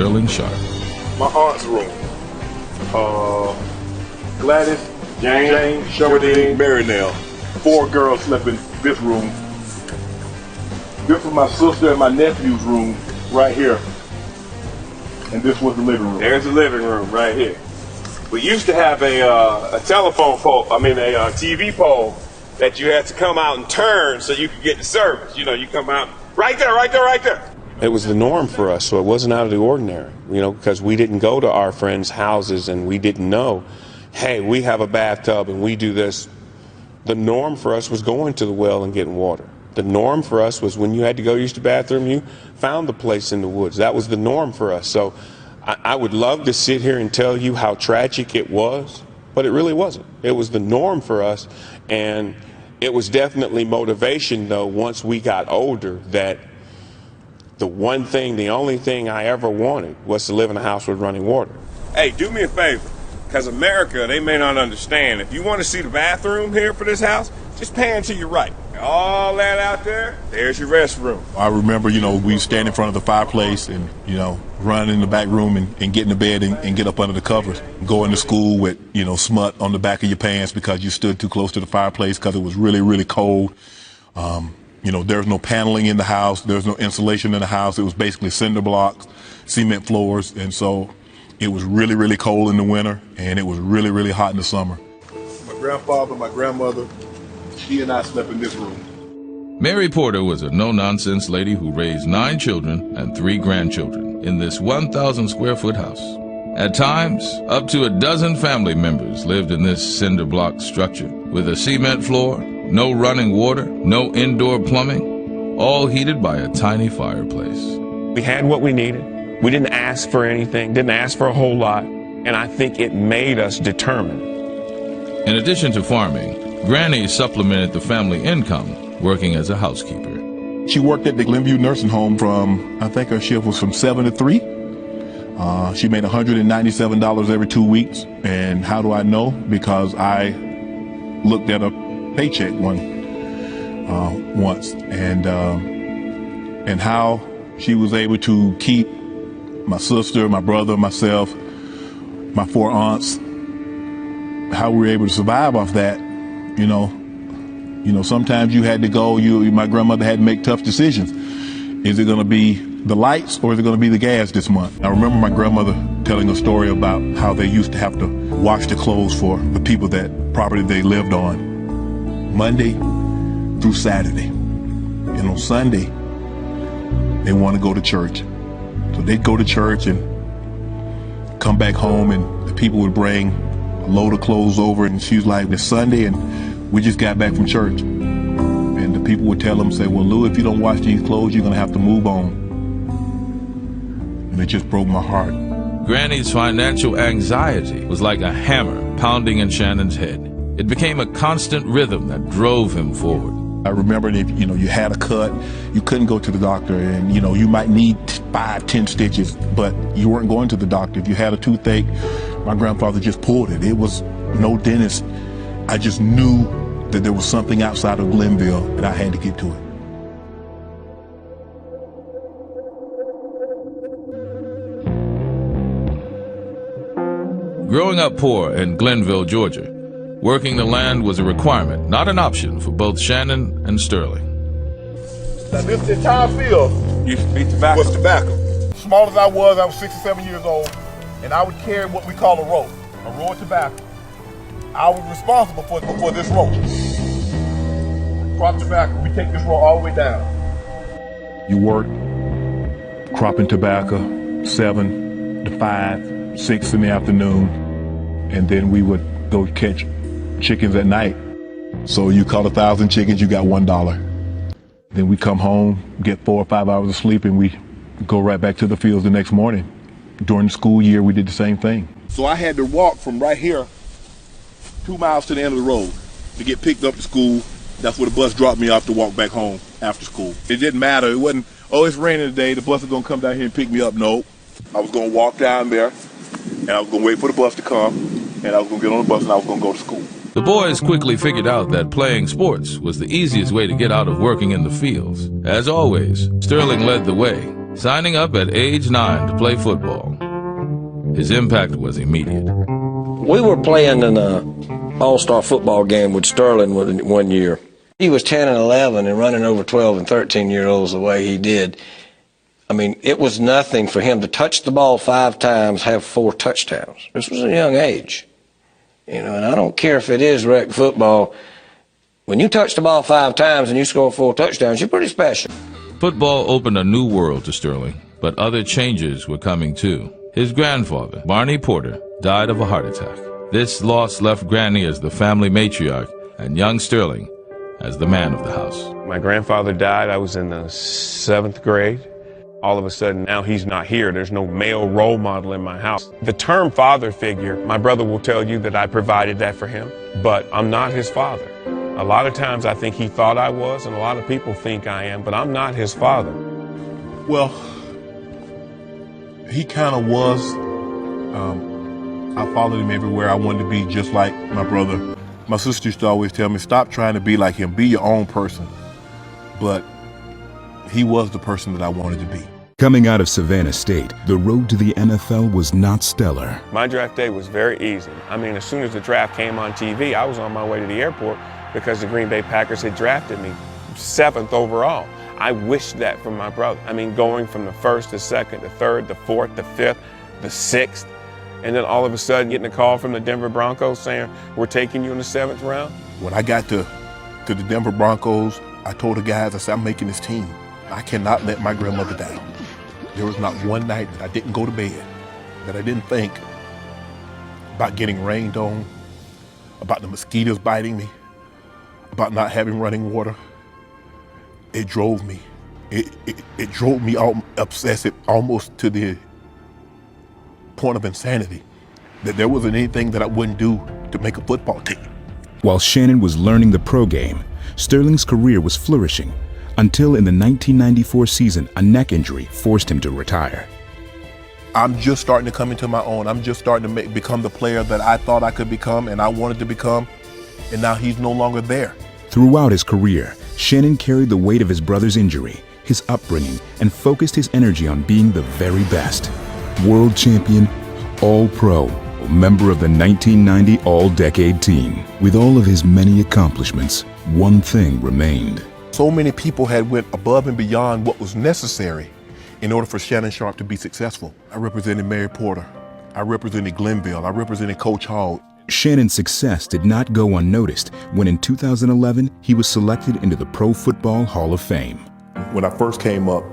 Sterling Sharp. My aunt's room. Gladys, Jane, Sherwadine, Marinelle. 4 girls slept in this room. This was my sister and my nephew's room right here. And this was the living room. There's the living room right here. We used to have a telephone pole, a TV pole that you had to come out and turn so you could get the service. You know, you come out, right there, right there, right there. It was the norm for us, so it wasn't out of the ordinary, you know, because we didn't go to our friends' houses and we didn't know, hey, we have a bathtub and we do this. The norm for us was going to the well and getting water. The norm for us was when you had to go use the bathroom, you found the place in the woods. That was the norm for us. So I would love to sit here and tell you how tragic it was, but it really wasn't. It was the norm for us, and it was definitely motivation, though, once we got older, that the only thing I ever wanted was to live in a house with running water. Hey, do me a favor, because America, they may not understand. If you want to see the bathroom here for this house, just pan to your right. All that out there, there's your restroom. I remember, you know, we stand in front of the fireplace and, you know, run in the back room and get in the bed and get up under the covers. Going to school with, you know, smut on the back of your pants because you stood too close to the fireplace because it was really, really cold. You know, there's no paneling in the house. There's no insulation in the house. It was basically cinder blocks, cement floors. And so it was really, really cold in the winter, and it was really, really hot in the summer. My grandfather, my grandmother, she and I slept in this room. Mary Porter was a no-nonsense lady who raised 9 children and 3 grandchildren in this 1,000-square-foot house. At times, up to a dozen family members lived in this cinder block structure with a cement floor, no running water, no indoor plumbing, all heated by a tiny fireplace. We had what we needed. We didn't ask for anything, didn't ask for a whole lot, and I think it made us determined. In addition to farming, Granny supplemented the family income working as a housekeeper. She worked at the Glenview Nursing Home from, I think her shift was from 7 to 3. She made $197 every 2 weeks. And how do I know? Because I looked at a paycheck once and how she was able to keep my sister, my brother, myself, my 4 aunts, how we were able to survive off that. You know, sometimes you had to go, my grandmother had to make tough decisions. Is it going to be the lights or is it going to be the gas this month? I remember my grandmother telling a story about how they used to have to wash the clothes for the people that property they lived on Monday through Saturday. And on Sunday, they want to go to church. So they'd go to church and come back home, and the people would bring a load of clothes over, and she was like, it's Sunday and we just got back from church. And the people would tell them, say, well, Lou, if you don't wash these clothes, you're going to have to move on. And it just broke my heart. Granny's financial anxiety was like a hammer pounding in Shannon's head. It became a constant rhythm that drove him forward. I remember if, you had a cut, you couldn't go to the doctor, and, you might need 5-10 stitches, but you weren't going to the doctor. If you had a toothache, my grandfather just pulled it. It was no dentist. I just knew that there was something outside of Glenville that I had to get to it. Growing up poor in Glenville, Georgia, working the land was a requirement, not an option for both Shannon and Sterling. Now this entire field used to be tobacco. Was tobacco. Small as I was 6 or 7 years old, and I would carry what we call a roll of tobacco. I was responsible for this roll. Crop tobacco, we take this roll all the way down. You work cropping tobacco 7 to 5, 6 in the afternoon, and then we would go catch chickens at night. So you caught 1,000 chickens, you got $1. Then we come home, get 4 or 5 hours of sleep, and we go right back to the fields the next morning. During the school year, we did the same thing. So I had to walk from right here 2 miles to the end of the road to get picked up to school. That's where the bus dropped me off to walk back home after school. It didn't matter. It wasn't, oh, it's raining today, the bus is gonna come down here and pick me up. No, I was gonna walk down there, and I was gonna wait for the bus to come, and I was gonna get on the bus and I was gonna go to school. The boys quickly figured out that playing sports was the easiest way to get out of working in the fields. As always, Sterling led the way, signing up at age 9 to play football. His impact was immediate. We were playing in an all-star football game with Sterling one year. He was 10 and 11 and running over 12 and 13-year-olds the way he did. I mean, it was nothing for him to touch the ball 5 times, have 4 touchdowns. This was a young age. You know, and I don't care if it is rec football. When you touch the ball 5 times and you score 4 touchdowns, you're pretty special. Football opened a new world to Sterling, but other changes were coming too. His grandfather, Barney Porter, died of a heart attack. This loss left Granny as the family matriarch and young Sterling as the man of the house. My grandfather died. I was in the 7th grade. All of a sudden, now he's not here. There's no male role model in my house. The term father figure, my brother will tell you that I provided that for him, but I'm not his father. A lot of times I think he thought I was, and a lot of people think I am, but I'm not his father. Well, he kind of was. I followed him everywhere. I wanted to be just like my brother. My sister used to always tell me, stop trying to be like him, be your own person. But he was the person that I wanted to be. Coming out of Savannah State, the road to the NFL was not stellar. My draft day was very easy. I mean, as soon as the draft came on TV, I was on my way to the airport because the Green Bay Packers had drafted me 7th overall. I wished that for my brother. I mean, going from the 1st, the 2nd, the 3rd, the 4th, the 5th, the 6th, and then all of a sudden getting a call from the Denver Broncos saying, we're taking you in the 7th round. When I got to the Denver Broncos, I told the guys, I said, I'm making this team. I cannot let my grandmother down. There was not one night that I didn't go to bed, that I didn't think about getting rained on, about the mosquitoes biting me, about not having running water. It drove me. It drove me all obsessive, almost to the point of insanity, that there wasn't anything that I wouldn't do to make a football team. While Shannon was learning the pro game, Sterling's career was flourishing until in the 1994 season, a neck injury forced him to retire. I'm just starting to come into my own. I'm just starting to become the player that I thought I could become and I wanted to become, and now he's no longer there. Throughout his career, Shannon carried the weight of his brother's injury, his upbringing, and focused his energy on being the very best. World champion, All-Pro, member of the 1990 All-Decade team. With all of his many accomplishments, one thing remained. So many people had went above and beyond what was necessary in order for Shannon Sharpe to be successful. I represented Mary Porter. I represented Glenville. I represented Coach Hall. Shannon's success did not go unnoticed when in 2011, he was selected into the Pro Football Hall of Fame. When I first came up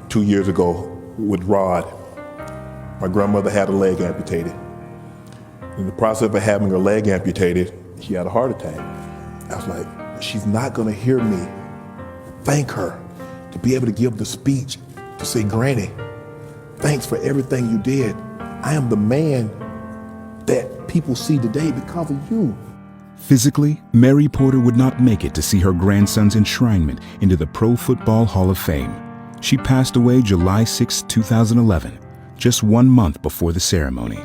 2 years ago with Rod, my grandmother had a leg amputated. In the process of having her leg amputated, she had a heart attack. I was like, she's not gonna hear me thank her, to be able to give the speech, to say, Granny, thanks for everything you did. I am the man that people see today because of you. Physically, Mary Porter would not make it to see her grandson's enshrinement into the Pro Football Hall of Fame. She passed away July 6, 2011, just 1 month before the ceremony.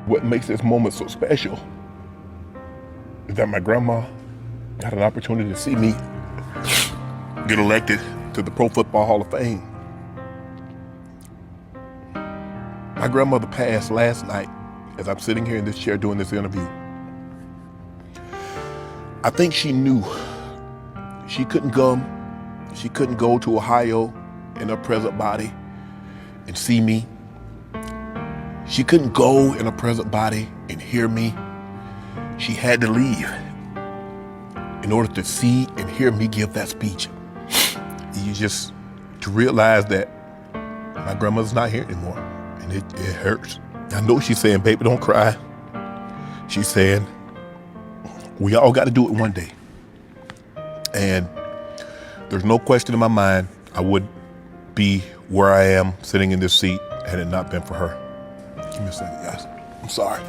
What makes this moment so special is that my grandma got an opportunity to see me get elected to the Pro Football Hall of Fame. My grandmother passed last night as I'm sitting here in this chair doing this interview. I think she knew she couldn't go to Ohio in her present body and see me. She couldn't go in her present body and hear me. She had to leave in order to see and hear me give that speech. You just to realize that my grandmother's not here anymore, and it hurts. I know she's saying, baby, don't cry. She's saying, we all got to do it one day. And there's no question in my mind I would be where I am sitting in this seat had it not been for her. Give me a second, guys. I'm sorry.